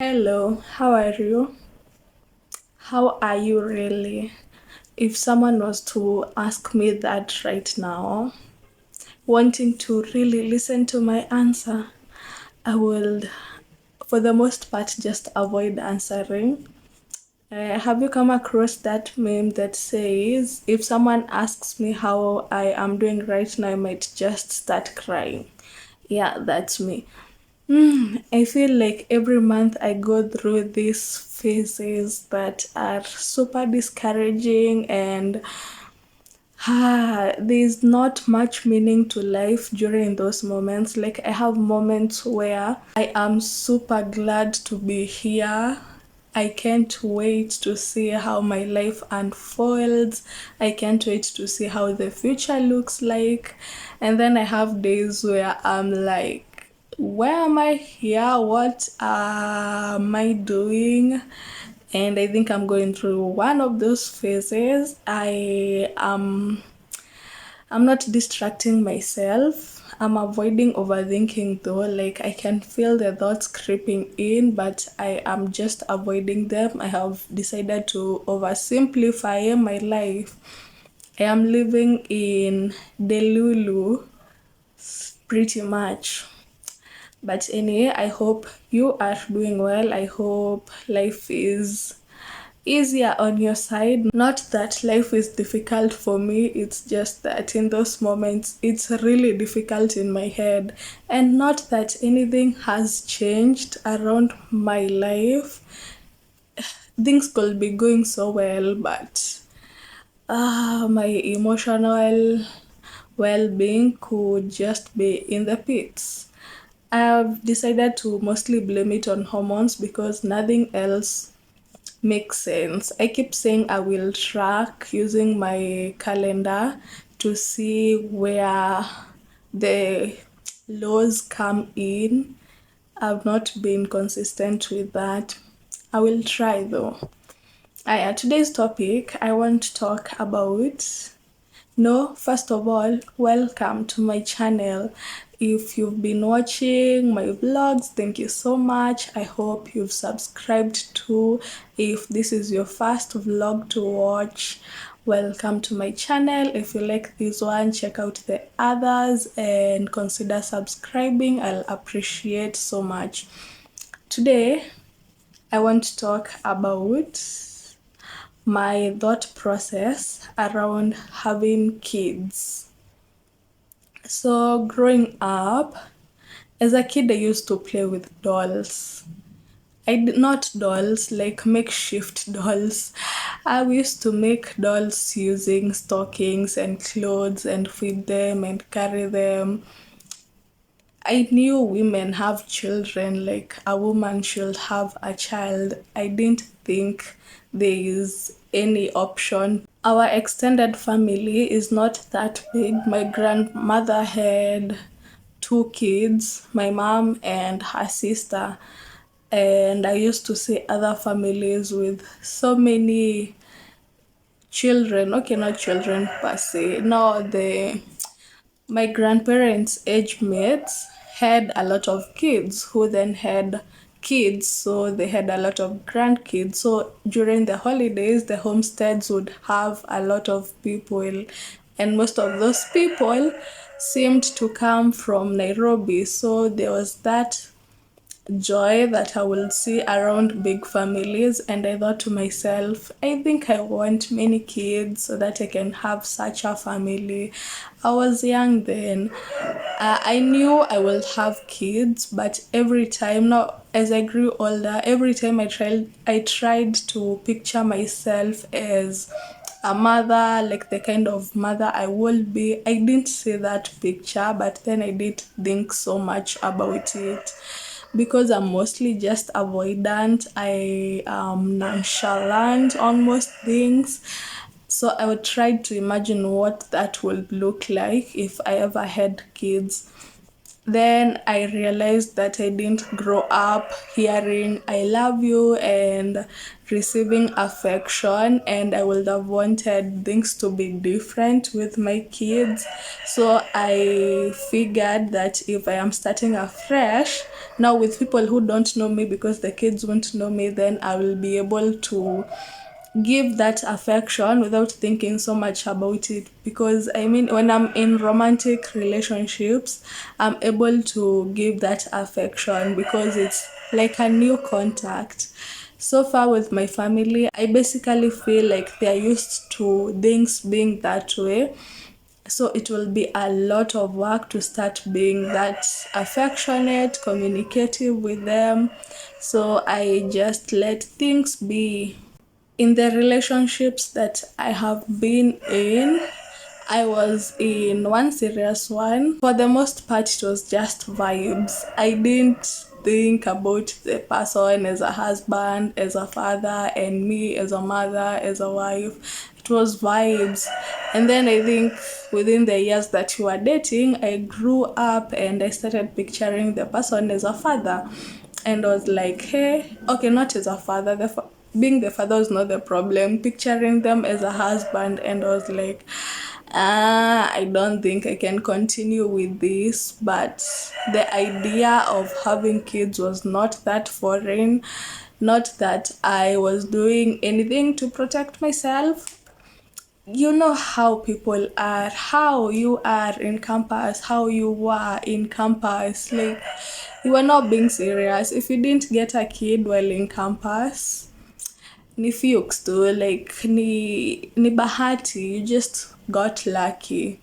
Hello, how are you? How are you really? If someone was to ask me that right now, wanting to really listen to my answer, I will, for the most part, just avoid answering. Have you come across that meme that says, if someone asks me how I am doing right now, I might just start crying? Yeah, that's me. I feel like every month I go through these phases that are super discouraging and there's not much meaning to life during those moments. Like I have moments where I am super glad to be here. I can't wait to see how my life unfolds. I can't wait to see how the future looks like. And then I have days where I'm like, where am I here? What am I doing? And I think I'm going through one of those phases. I'm not distracting myself. I'm avoiding overthinking though. Like I can feel the thoughts creeping in, but I am just avoiding them. I have decided to oversimplify my life. I am living in Delulu pretty much. But anyway, I hope you are doing well. I hope life is easier on your side. Not that life is difficult for me, it's just that in those moments it's really difficult in my head. And not that anything has changed around my life. Things could be going so well, but my emotional well being could just be in the pits. I've decided to mostly blame it on hormones because nothing else makes sense. I keep saying I will track using my calendar to see where the lows come in. I've not been consistent with that. I will try though. Today's topic I want to talk about. No, first of all, welcome to my channel. If you've been watching my vlogs, thank you so much. I hope you've subscribed too. If this is your first vlog to watch, welcome to my channel. If you like this one, check out the others and consider subscribing. I'll appreciate so much. Today, I want to talk about my thought process around having kids. So, growing up, as a kid, I used to play with dolls. Not dolls, like makeshift dolls. I used to make dolls using stockings and clothes and feed them and carry them. I knew women have children, like a woman should have a child. I didn't think there is any option. Our extended family is not that big. My grandmother had two kids, my mom and her sister. And I used to see other families with so many children. Okay, not children per se. No, my grandparents' age mates had a lot of kids who then had kids, so they had a lot of grandkids. So during the holidays, the homesteads would have a lot of people, and most of those people seemed to come from Nairobi. So there was that joy that I will see around big families, and I thought to myself, I think I want many kids so that I can have such a family. I was young then. I knew I will have kids, but every time now as I grew older, every time I tried to picture myself as a mother, like the kind of mother I will be. I didn't see that picture, but then I did think so much about it. Because I'm mostly just avoidant, I am nonchalant on most things. So I would try to imagine what that would look like if I ever had kids. Then I realized that I didn't grow up hearing I love you and receiving affection, and I would have wanted things to be different with my kids. So I figured that if I am starting afresh now with people who don't know me, because the kids won't know me, then I will be able to give that affection without thinking so much about it. Because I mean, when I'm in romantic relationships, I'm able to give that affection because it's like a new contact. So far with my family, I basically feel like they're used to things being that way, so it will be a lot of work to start being that affectionate, communicative with them. So I just let things be. In the relationships that I have been in, I was in one serious one. For the most part, it was just vibes. I didn't think about the person as a husband, as a father, and me as a mother, as a wife. It was vibes. And then I think within the years that we were dating, I grew up and I started picturing the person as a father. And I was like, hey, okay, not as a father. Being the father was not the problem. Picturing them as a husband, and I was like, I don't think I can continue with this. But the idea of having kids was not that foreign. Not that I was doing anything to protect myself. You know how people are, how you are in campus, how you were in campus. Like, you were not being serious. If you didn't get a kid while in campus, ni fuchs tu, like ni bahati, you just got lucky.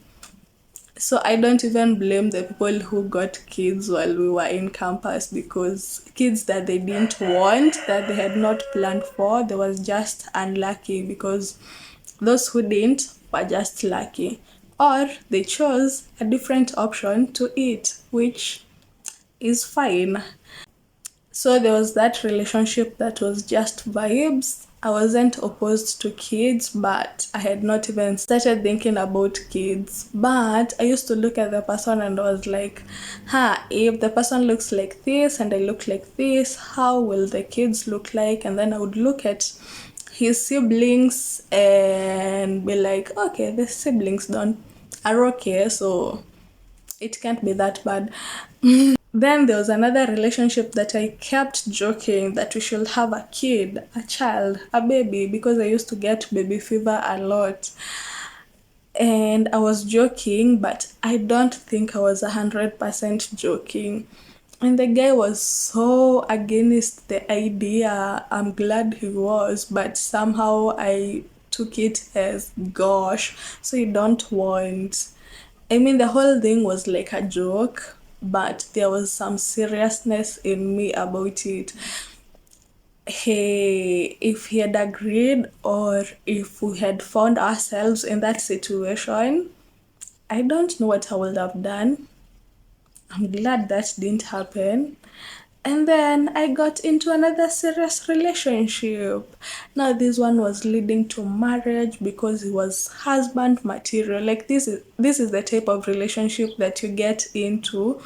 So I don't even blame the people who got kids while we were in campus, because kids that they didn't want, that they had not planned for, they was just unlucky, because those who didn't were just lucky. Or they chose a different option to eat, which is fine. So there was that relationship that was just vibes. I wasn't opposed to kids, but I had not even started thinking about kids. But I used to look at the person and I was like, if the person looks like this and I look like this, how will the kids look like? And then I would look at his siblings and be like, okay, the siblings don't are okay, so it can't be that bad. Then there was another relationship that I kept joking that we should have a kid, a child, a baby, because I used to get baby fever a lot. And I was joking, but I don't think I was 100% joking. And the guy was so against the idea. I'm glad he was, but somehow I took it as, gosh, so you don't want. I mean, the whole thing was like a joke, but there was some seriousness in me about it. Hey, if he had agreed, or if we had found ourselves in that situation, I don't know what I would have done. I'm glad that didn't happen. And then I got into another serious relationship. Now this one was leading to marriage because he was husband material. Like, this is the type of relationship that you get into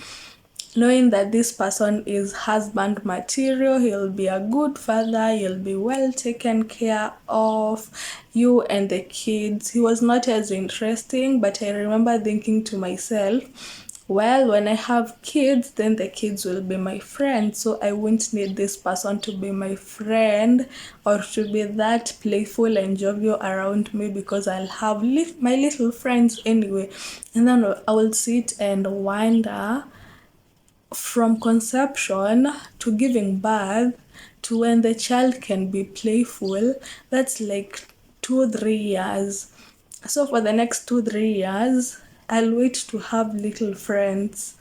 knowing that this person is husband material. He'll be a good father, he'll be well taken care of, you and the kids. He was not as interesting, but I remember thinking to myself, well, when I have kids, then the kids will be my friends, so I won't need this person to be my friend or to be that playful and jovial around me, because I'll have my little friends anyway. And then I will sit and wonder, from conception to giving birth to when the child can be playful, that's like 2-3 years. So for the next 2-3 years, I'll wait to have little friends.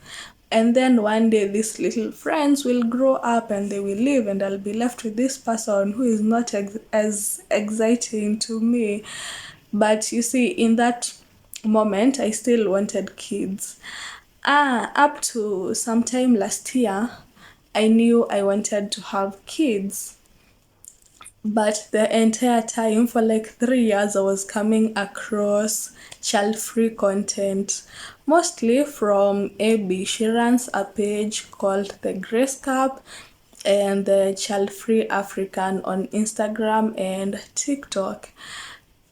And then one day these little friends will grow up and they will leave, and I'll be left with this person who is not as exciting to me. But you see, in that moment, I still wanted kids. Up to sometime last year, I knew I wanted to have kids. But the entire time, for like 3 years, I was coming across child-free content mostly from AB. She runs a page called the Grace Cup and the Childfree African on Instagram and TikTok.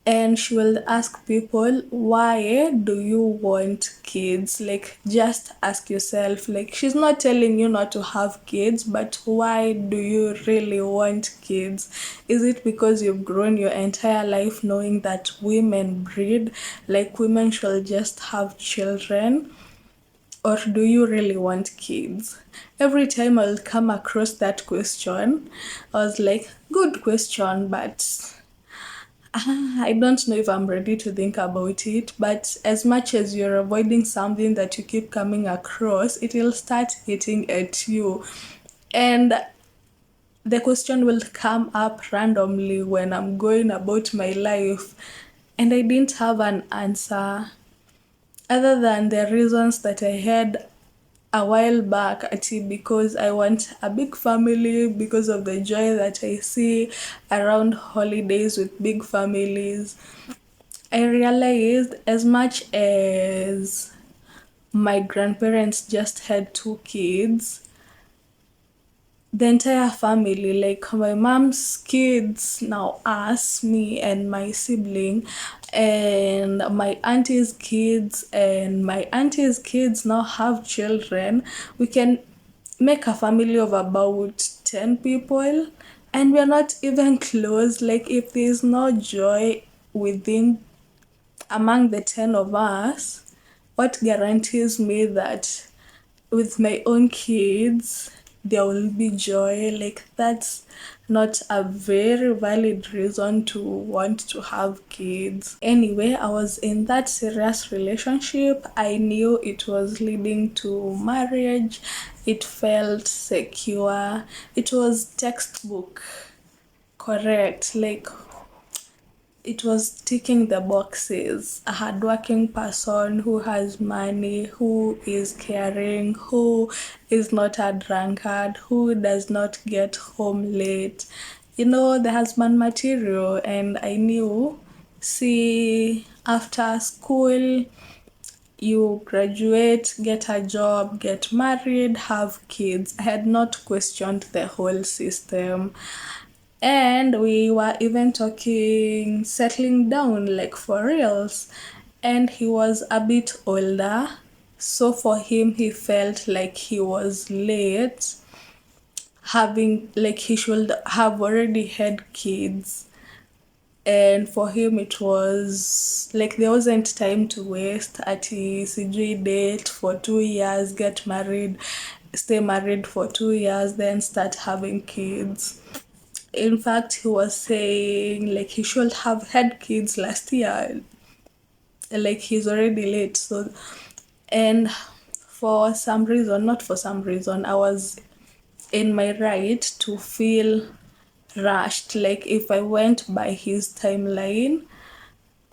And she will ask people, why do you want kids? Like, just ask yourself. Like, she's not telling you not to have kids, but why do you really want kids? Is it because you've grown your entire life knowing that women breed, like women should just have children? Or do you really want kids? Every time I'll come across that question, I was like, good question, but I don't know if I'm ready to think about it. But as much as you're avoiding something that you keep coming across, it will start hitting at you. And the question will come up randomly when I'm going about my life, and I didn't have an answer other than the reasons that I had a while back, actually, because I want a big family, because of the joy that I see around holidays with big families. I realized as much as my grandparents just had two kids, the entire family, like my mom's kids, now us, me and my sibling, and my auntie's kids, and my auntie's kids now have children. We can make a family of about 10 people, and we're not even close. Like, if there's no joy within among the 10 of us, what guarantees me that with my own kids there will be joy? Like, that's not a very valid reason to want to have kids. Anyway, I was in that serious relationship. I knew it was leading to marriage. It felt secure. It was textbook correct. Like, it was ticking the boxes. A hardworking person who has money, who is caring, who is not a drunkard, who does not get home late. You know, the husband material. And I knew, see, after school, you graduate, get a job, get married, have kids. I had not questioned the whole system. And we were even talking settling down, like for reals. And he was a bit older. So for him, he felt like he was late, having, like, he should have already had kids. And for him, it was like there wasn't time to waste. Ati sijui date for 2 years, get married, stay married for 2 years, then start having kids. In fact, he was saying like he should have had kids last year. Like, he's already late. So, and for some reason, not for some reason, I was in my right to feel rushed. Like, if I went by his timeline,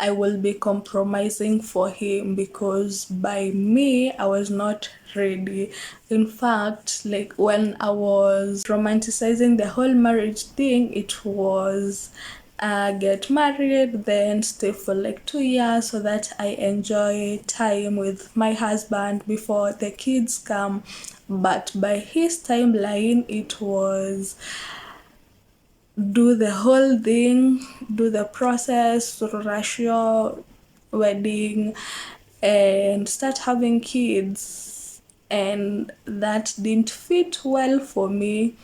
I will be compromising for him, because by me, I was not ready. In fact, like, when I was romanticizing the whole marriage thing, it was get married, then stay for like 2 years so that I enjoy time with my husband before the kids come. But by his timeline, it was do the whole thing, do the process, rush your wedding, and start having kids. And that didn't fit well for me.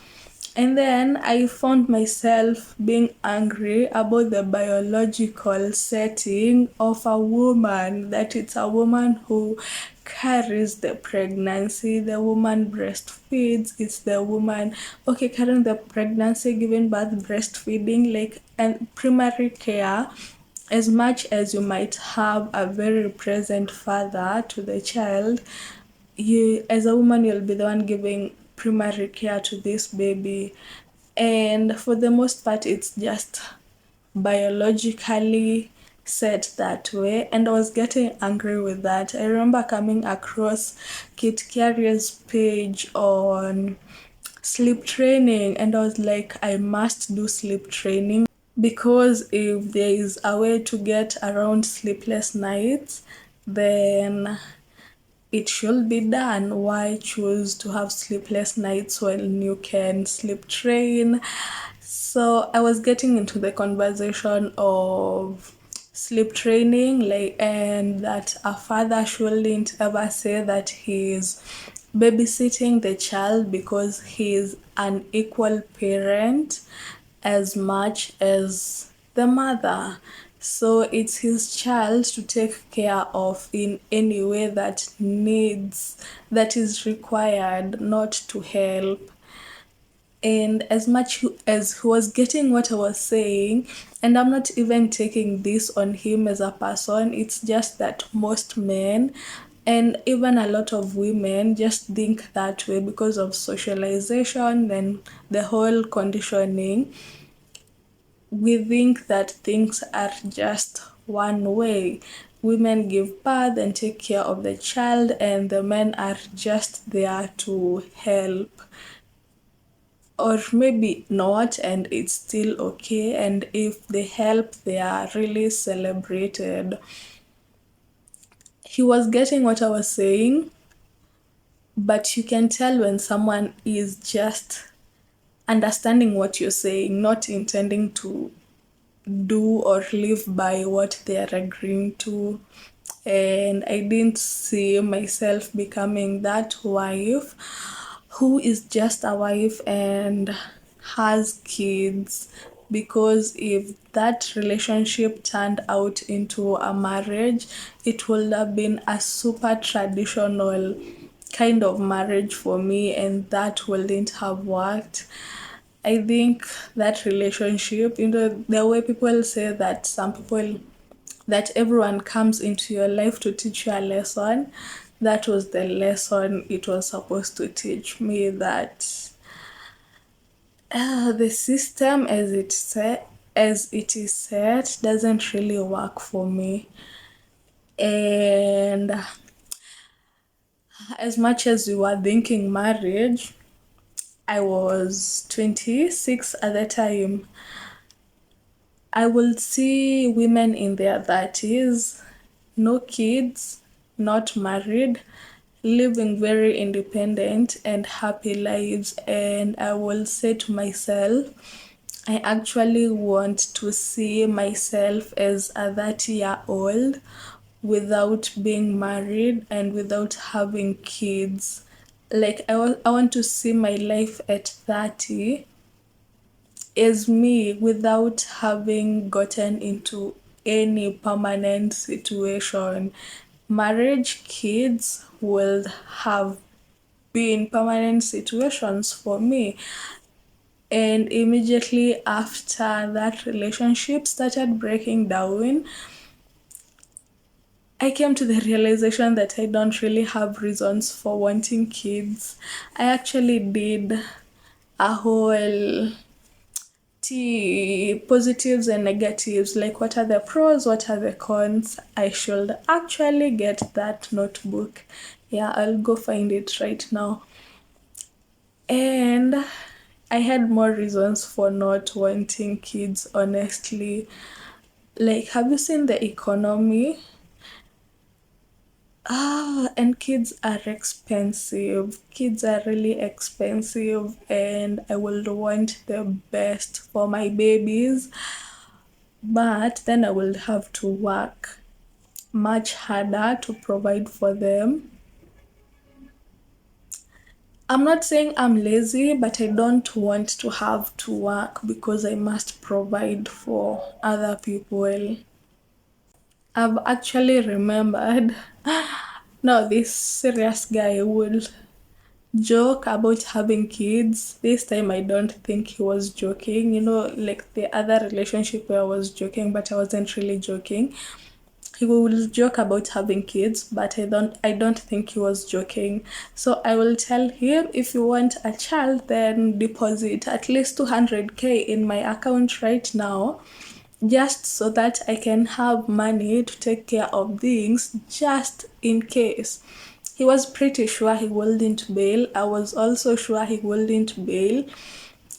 And then I found myself being angry about the biological setting of a woman, that it's a woman who carries the pregnancy, the woman breastfeeds, it's the woman, okay, carrying the pregnancy, giving birth, breastfeeding, like, and primary care. As much as you might have a very present father to the child, you, as a woman, you'll be the one giving primary care to this baby. And for the most part, it's just biologically set that way. And I was getting angry with that. I remember coming across Kitt Kiarie's page on sleep training, and I was like, I must do sleep training, because if there is a way to get around sleepless nights, then it should be done. Why choose to have sleepless nights when you can sleep train? So I was getting into the conversation of sleep training, like, and that a father shouldn't ever say that he's babysitting the child because he's an equal parent as much as the mother. So it's his child to take care of in any way that is required, not to help. And as much as he was getting what I was saying, and I'm not even taking this on him as a person, it's just that most men and even a lot of women just think that way because of socialization and the whole conditioning. We think that things are just one way. Women give birth and take care of the child, and the men are just there to help. Or maybe not, and it's still okay. And if they help, they are really celebrated. He was getting what I was saying, but you can tell when someone is just understanding what you're saying, not intending to do or live by what they are agreeing to. And I didn't see myself becoming that wife who is just a wife and has kids, because if that relationship turned out into a marriage, it would have been a super traditional kind of marriage for me, and that wouldn't have worked. I think that relationship, the way people say that some people, that everyone comes into your life to teach you a lesson, that was the lesson it was supposed to teach me, that the system as it is set doesn't really work for me. And as much as we were thinking marriage, I was 26 at the time. I will see women in their 30s, no kids, not married, living very independent and happy lives. And I will say to myself, I actually want to see myself as a 30-year-old without being married and without having kids. Like, I want to see my life at 30 is me without having gotten into any permanent situation. Marriage, kids will have been permanent situations for me. And immediately after that relationship started breaking down, I came to the realization that I don't really have reasons for wanting kids. I actually did a whole positives and negatives, like what are the pros, what are the cons. I should actually get that notebook. Yeah, I'll go find it right now. And I had more reasons for not wanting kids, honestly. Like, have you seen the economy? And kids are expensive. Kids are really expensive, and I will want the best for my babies. But then I will have to work much harder to provide for them. I'm not saying I'm lazy, but I don't want to have to work because I must provide for other people. I've actually remembered now this serious guy will joke about having kids. This time I don't think he was joking. Like the other relationship where I was joking, but I wasn't really joking. He will joke about having kids, but I don't think he was joking. So I will tell him, if you want a child, then deposit at least 200K in my account right now, just so that I can have money to take care of things just in case. He was pretty sure he wouldn't bail. I was also sure he wouldn't bail.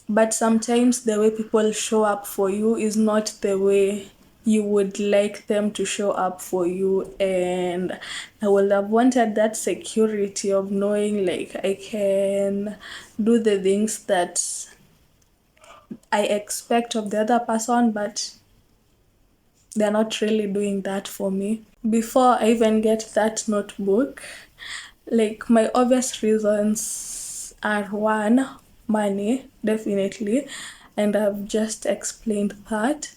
But sometimes the way people show up for you is not the way you would like them to show up for you. And I would have wanted that security of knowing like I can do the things that I expect of the other person, but they're not really doing that for me. Before I even get that notebook, like my obvious reasons are one, money, definitely, and I've just explained that,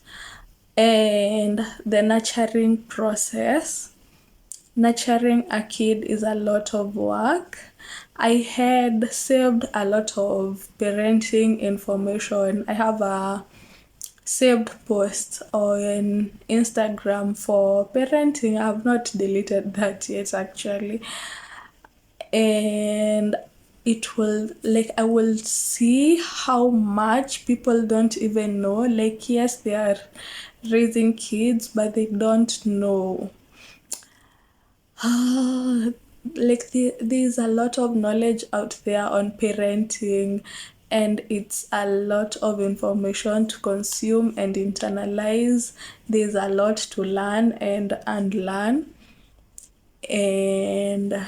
and the nurturing process. Nurturing a kid is a lot of work. I had saved a lot of parenting information. I have a saved post on Instagram for parenting. I've not deleted that yet actually. And it will, like, I will see how much people don't even know. Like, yes, they are raising kids, but they don't know. Like, there's a lot of knowledge out there on parenting, and it's a lot of information to consume and internalize. There's a lot to learn and unlearn. And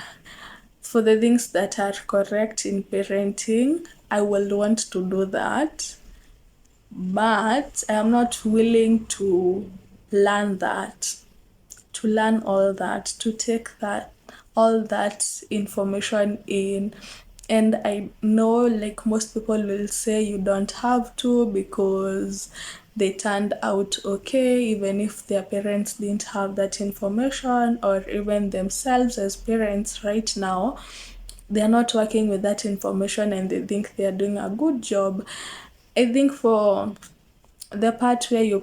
for the things that are correct in parenting, I will want to do that, but I am not willing to learn that, to learn all that, to take that, all that information in. And I know, like, most people will say you don't have to because they turned out okay, even if their parents didn't have that information, or even themselves as parents right now, they're not working with that information and they think they're doing a good job. I think for the part where you're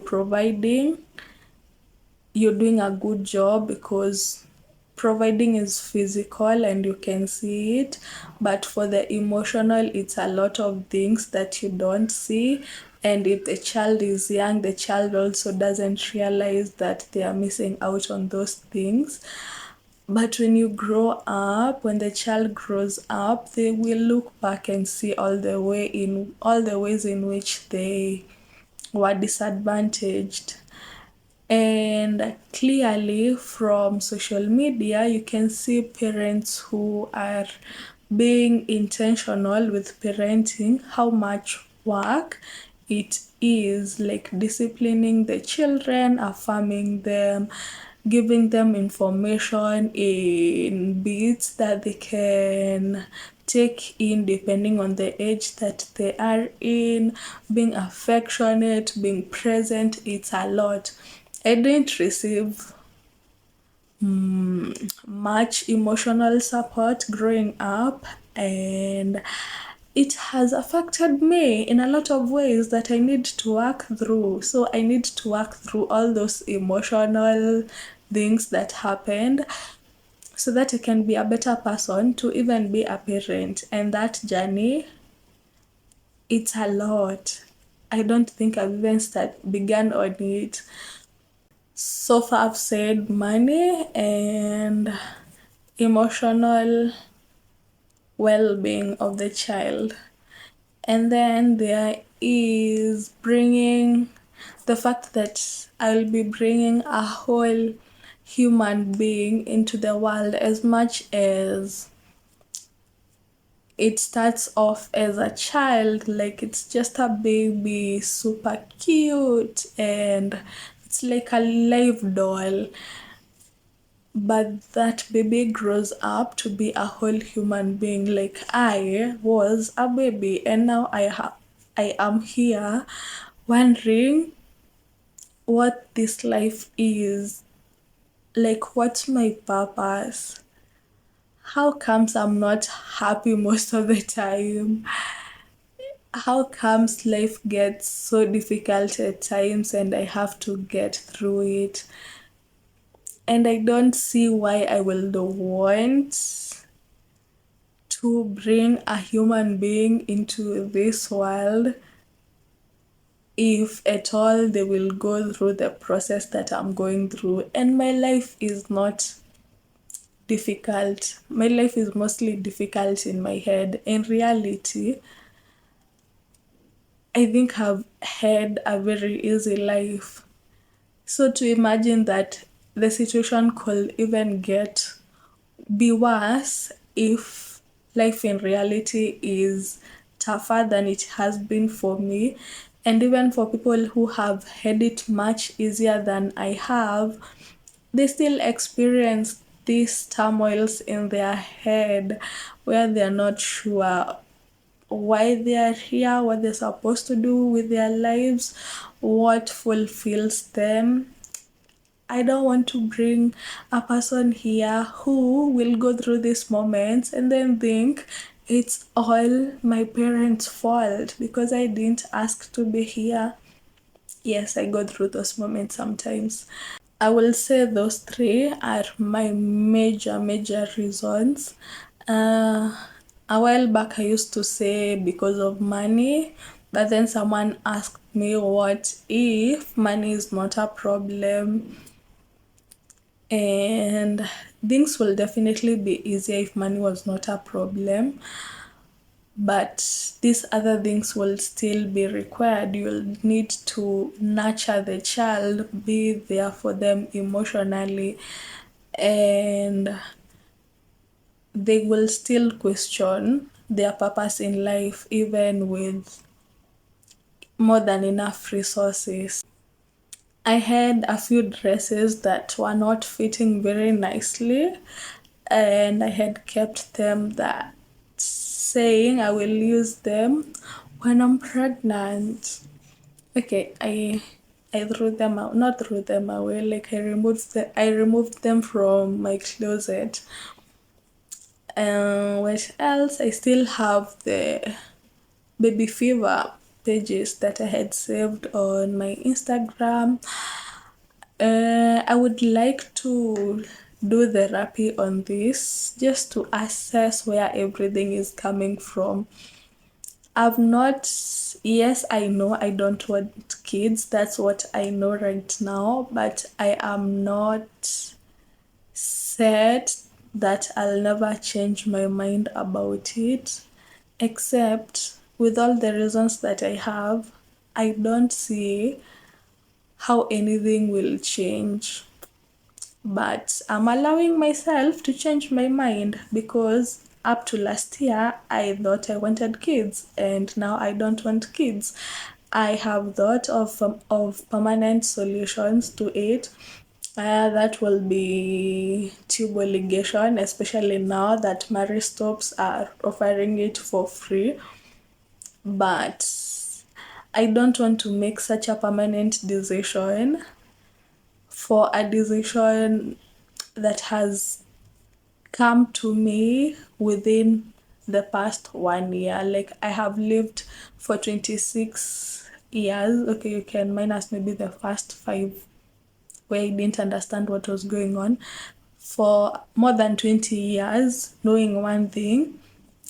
doing a good job, because providing is physical and you can see it, but for the emotional, it's a lot of things that you don't see. And if the child is young, the child also doesn't realize that they are missing out on those things. But when you grow up, when the child grows up, they will look back and see all the ways in which they were disadvantaged. And clearly, from social media, you can see parents who are being intentional with parenting, how much work it is, like disciplining the children, affirming them, giving them information in bits that they can take in depending on the age that they are in, being affectionate, being present. It's a lot. I didn't receive much emotional support growing up, and it has affected me in a lot of ways that I need to work through. So I need to work through all those emotional things that happened so that I can be a better person to even be a parent. And that journey, it's a lot. I don't think I've even began on it. So far, I've said money and emotional well being of the child. And then there is bringing the fact that I'll be bringing a whole human being into the world. As much as it starts off as a child, like it's just a baby, super cute, and it's like a live doll. But that baby grows up to be a whole human being. Like I was a baby, and now I am here wondering what this life is. Like, what's my purpose? How comes I'm not happy most of the time? How comes life gets so difficult at times and I have to get through it? And I don't see why I will want to bring a human being into this world if at all they will go through the process that I'm going through. And my life is not difficult. My life is mostly difficult in my head. In reality, I think I've had a very easy life. So to imagine that the situation could even be worse if life in reality is tougher than it has been for me, and even for people who have had it much easier than I have, they still experience these turmoils in their head where they're not sure why they are here, what they're supposed to do with their lives, what fulfills them. I don't want to bring a person here who will go through these moments and then think it's all my parents' fault because I didn't ask to be here. Yes, I go through those moments sometimes. I will say those three are my major reasons. Uh, a while back, I used to say because of money, but then someone asked me, what if money is not a problem? And things will definitely be easier if money was not a problem, but these other things will still be required. You'll need to nurture the child, be there for them emotionally, and they will still question their purpose in life even with more than enough resources. I had a few dresses that were not fitting very nicely, and I had kept them, that saying I will use them when I'm pregnant. Okay, I threw them out, not threw them away, like I removed them from my closet. What else? I still have the baby fever pages that I had saved on my Instagram. I would like to do therapy on this just to assess where everything is coming from. I've not, yes, I know I don't want kids. That's what I know right now, but I am not said that I'll never change my mind about it, except with all the reasons that I have, I don't see how anything will change. But I'm allowing myself to change my mind because up to last year, I thought I wanted kids, and now I don't want kids. I have thought of permanent solutions to it. That will be tube ligation, especially now that Marie Stops are offering it for free. But I don't want to make such a permanent decision for a decision that has come to me within the past 1 year. Like, I have lived for 26 years. Okay, you can minus maybe the first 5 where I didn't understand what was going on. For more than 20 years, knowing one thing,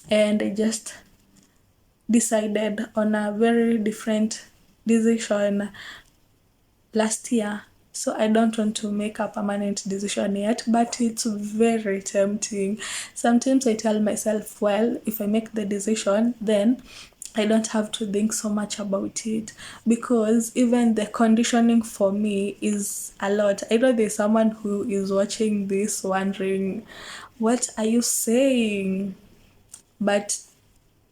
and I just decided on a very different decision last year. So I don't want to make a permanent decision yet, but it's very tempting. Sometimes I tell myself, well, if I make the decision, then I don't have to think so much about it, because even the conditioning for me is a lot. I know there's someone who is watching this wondering, what are you saying? But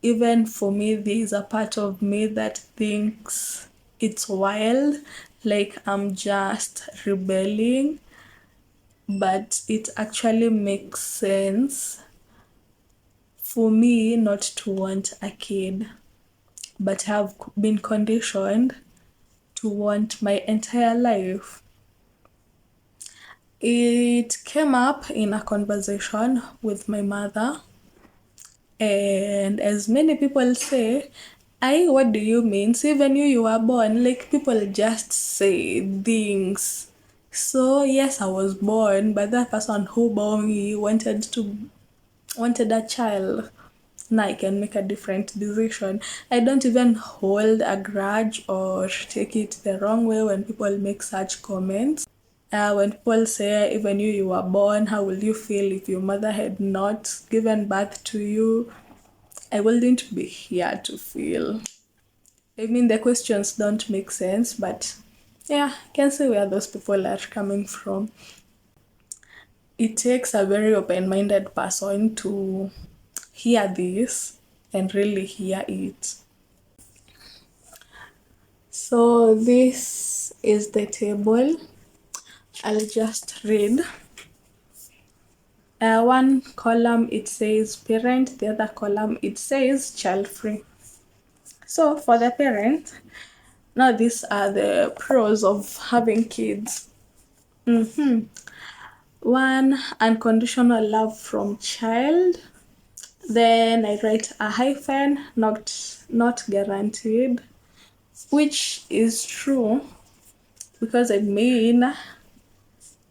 even for me, there is a part of me that thinks it's wild, like I'm just rebelling, but it actually makes sense for me not to want a kid, but have been conditioned to want my entire life. It came up in a conversation with my mother. And as many people say, I, what do you mean? See, when you were born, like people just say things. So yes, I was born, but that person who bore me wanted a child. Now I can make a different decision. I don't even hold a grudge or take it the wrong way when people make such comments. When people say, even you were born, how will you feel if your mother had not given birth to you? I wouldn't be here to feel. I mean, the questions don't make sense, but Yeah, I can see where those people are coming from. It takes a very open minded person to hear this and really hear it. So, this is the table. I'll just read. One column it says parent, the other column it says child free. So, for the parent, now these are the pros of having kids. One, unconditional love from child. Then I write a hyphen, not guaranteed, which is true because I mean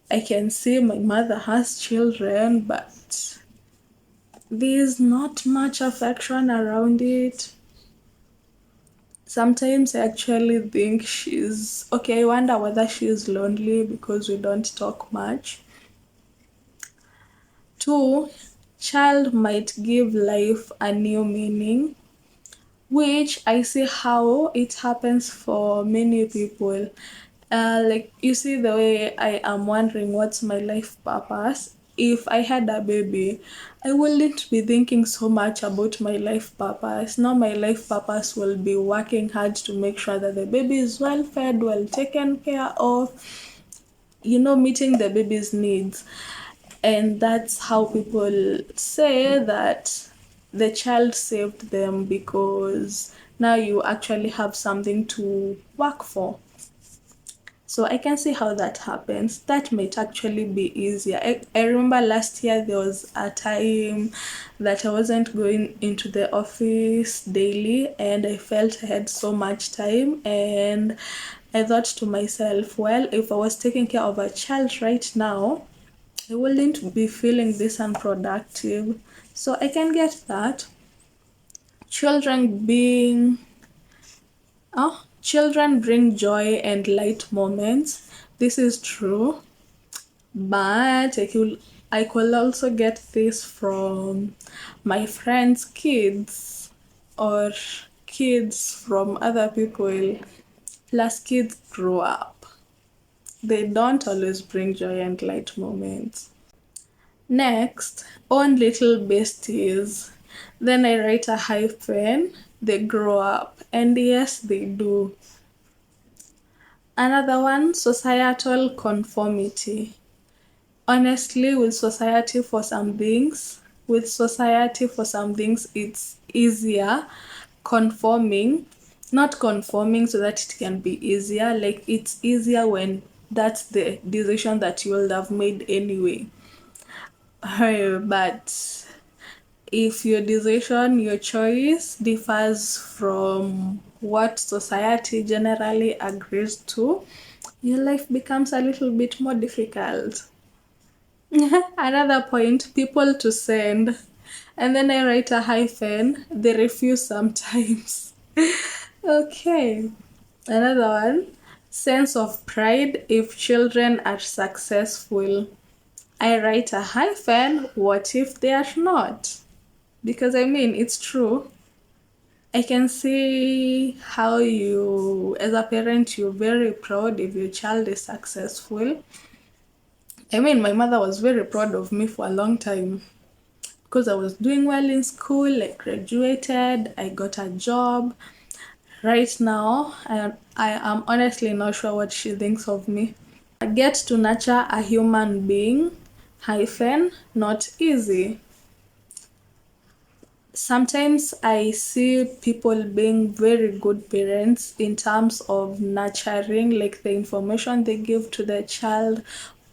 I can see my mother has children, but there's not much affection around it. Sometimes I actually think she's okay. I wonder whether she's lonely because we don't talk much. Two, child might give life a new meaning, which I see how it happens for many people. Like you see the way I am wondering what's my life purpose. If I had a baby, I wouldn't be thinking so much about my life purpose. Now my life purpose will be working hard to make sure that the baby is well fed, well taken care of, meeting the baby's needs. And that's how people say that the child saved them because now you actually have something to work for. So I can see how that happens. That might actually be easier. I remember last year there was a time that I wasn't going into the office daily and I felt I had so much time, and I thought to myself, well, if I was taking care of a child right now, I wouldn't be feeling this unproductive. So I can get that. Children being children bring joy and light moments. This is true. But I could also get this from my friends' kids or kids from other people. Plus kids grow up. They don't always bring joy and light moments. Next, own little besties. Then I write a hyphen. They grow up. And yes, they do. Another one, societal conformity. Honestly, with society for some things, it's easier conforming, not conforming so that it can be easier. Like, it's easier when that's the decision that you will have made anyway. But if your decision, your choice differs from what society generally agrees to, your life becomes a little bit more difficult. Another point, people to send. And then I write a hyphen, they refuse sometimes. Okay. Another one, sense of pride if children are successful. I write a hyphen, what if they are not? Because I mean, it's true. I can see how as a parent, you're very proud if your child is successful. I mean, my mother was very proud of me for a long time because I was doing well in school. I graduated, I got a job. Right now, I am honestly not sure what she thinks of me. I get to nurture a human being, hyphen, not easy. Sometimes I see people being very good parents in terms of nurturing, like the information they give to the child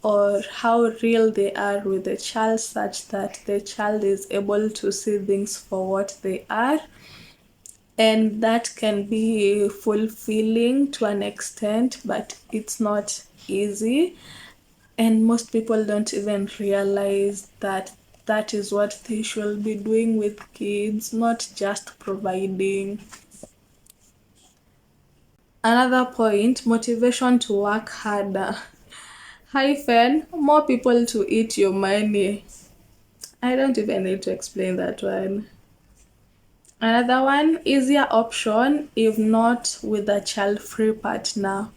or how real they are with the child, such that the child is able to see things for what they are. And that can be fulfilling to an extent, but it's not easy. And most people don't even realize that that is what they should be doing with kids, not just providing. Another point, motivation to work harder. Hyphen, more people to eat your money. I don't even need to explain that one. Another one, easier option if not with a child free partner.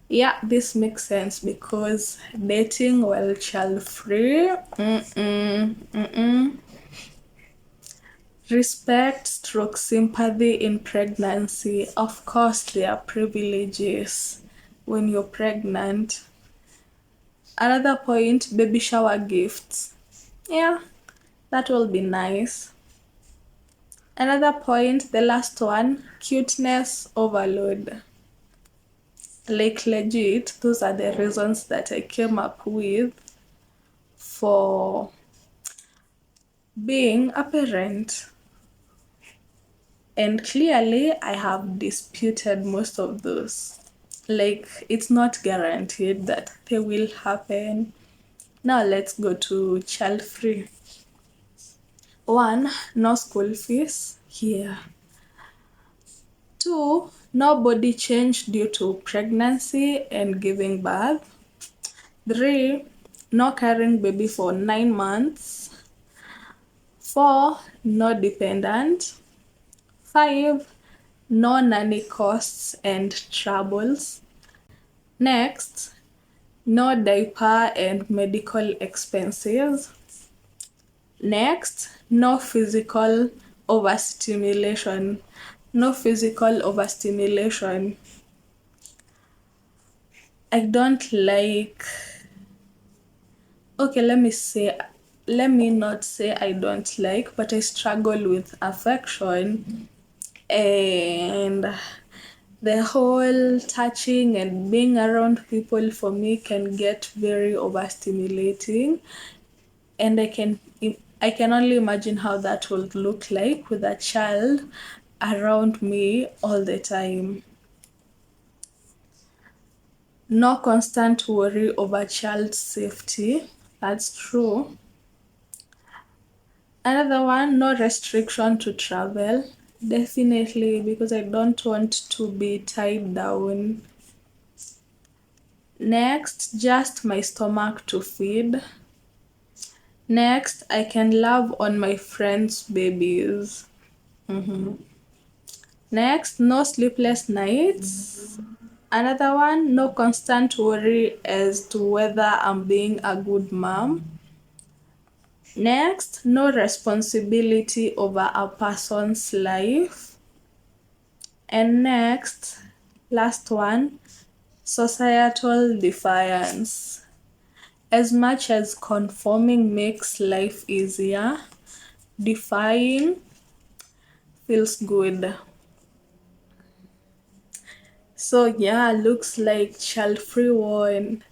Yeah, this makes sense because dating while child free, respect stroke sympathy in pregnancy. Of course, there are privileges when you're pregnant. Another point, baby shower gifts. Yeah, that will be nice. Another point, the last one, cuteness overload. Like legit, those are the reasons that I came up with for being a parent. And clearly, I have disputed most of those. Like, it's not guaranteed that they will happen. Now, let's go to child free. One, no school fees. Yeah. Two, no body change due to pregnancy and giving birth. Three, no carrying baby for 9 months. Four, no dependent. Five, no nanny costs and troubles. Next, no diaper and medical expenses. Next, no physical overstimulation. No physical overstimulation. I don't like. Okay, let me not say I don't like, but I struggle with affection and the whole touching and being around people for me can get very overstimulating, and I can only imagine how that would look like with a child around me all the time. No constant worry over child safety. That's true. Another one, no restriction to travel. Definitely, because I don't want to be tied down. Next, just my stomach to feed. Next, I can love on my friends' babies. Next, no sleepless nights. Another one, no constant worry as to whether I'm being a good mom. Next, no responsibility over a person's life. And next, last one, societal defiance. As much as conforming makes life easier, defying feels good. So yeah, looks like child free one.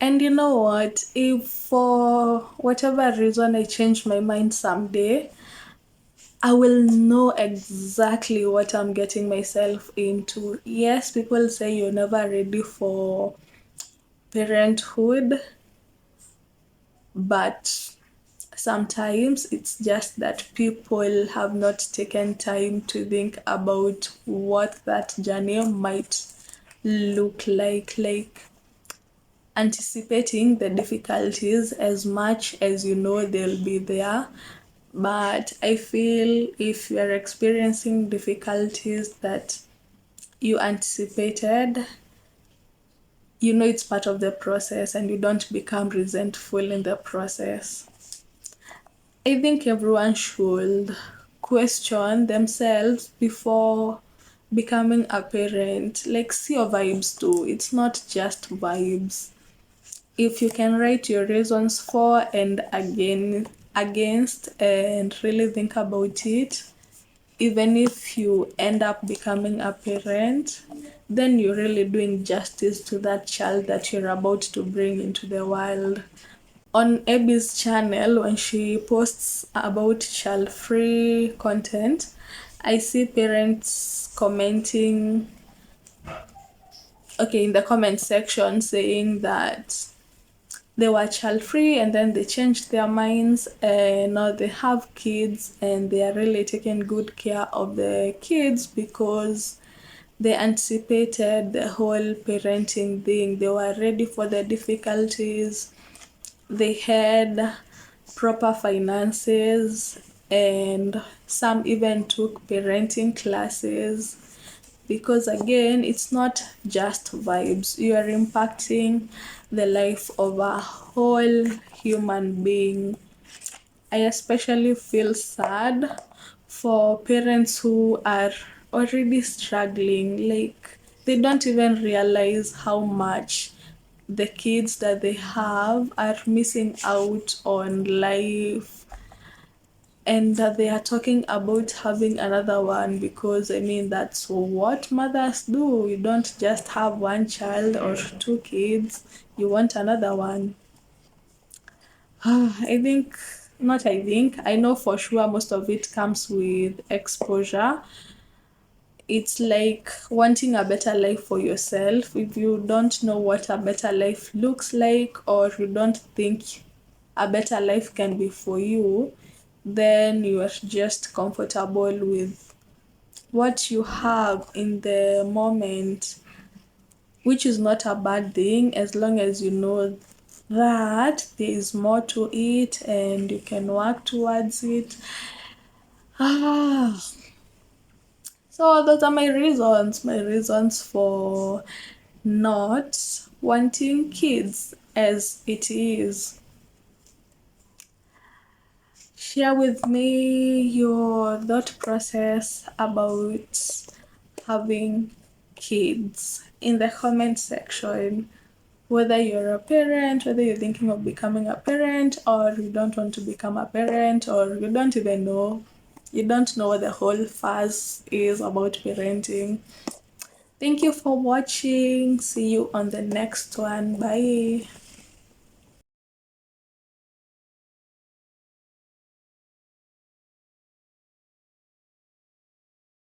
And you know what? If for whatever reason I change my mind someday, I will know exactly what I'm getting myself into. Yes, people say you're never ready for parenthood, but sometimes it's just that people have not taken time to think about what that journey might look like anticipating the difficulties as much as you know they'll be there. But I feel if you're experiencing difficulties that you anticipated, you know it's part of the process and you don't become resentful in the process. I think everyone should question themselves before becoming a parent. Like, see your vibes too. It's not just vibes. If you can write your reasons for and against and really think about it, even if you end up becoming a parent, then you're really doing justice to that child that you're about to bring into the world. On Abby's channel, when she posts about child free content, I see parents commenting, okay, in the comment section saying that they were child free and then they changed their minds and now they have kids and they are really taking good care of the kids because they anticipated the whole parenting thing. They were ready for the difficulties. They had proper finances and some even took parenting classes. because again, it's not just vibes. You are impacting the life of a whole human being. I especially feel sad for parents who are already struggling. Like, they don't even realize how much the kids that they have are missing out on life, and that they are talking about having another one, because I mean, that's what mothers do. You don't just have one child or two kids, you want another one. I know for sure most of it comes with exposure. It's like wanting a better life for yourself. If you don't know what a better life looks like, or you don't think a better life can be for you, then you are just comfortable with what you have in the moment, which is not a bad thing as long as you know that there is more to it and you can work towards it. Ah, so those are my reasons for not wanting kids as it is. Share with me your thought process about having kids in the comment section. Whether you're a parent, whether you're thinking of becoming a parent, or you don't want to become a parent, or you don't even know. You don't know what the whole fuss is about parenting. Thank you for watching. See you on the next one. Bye.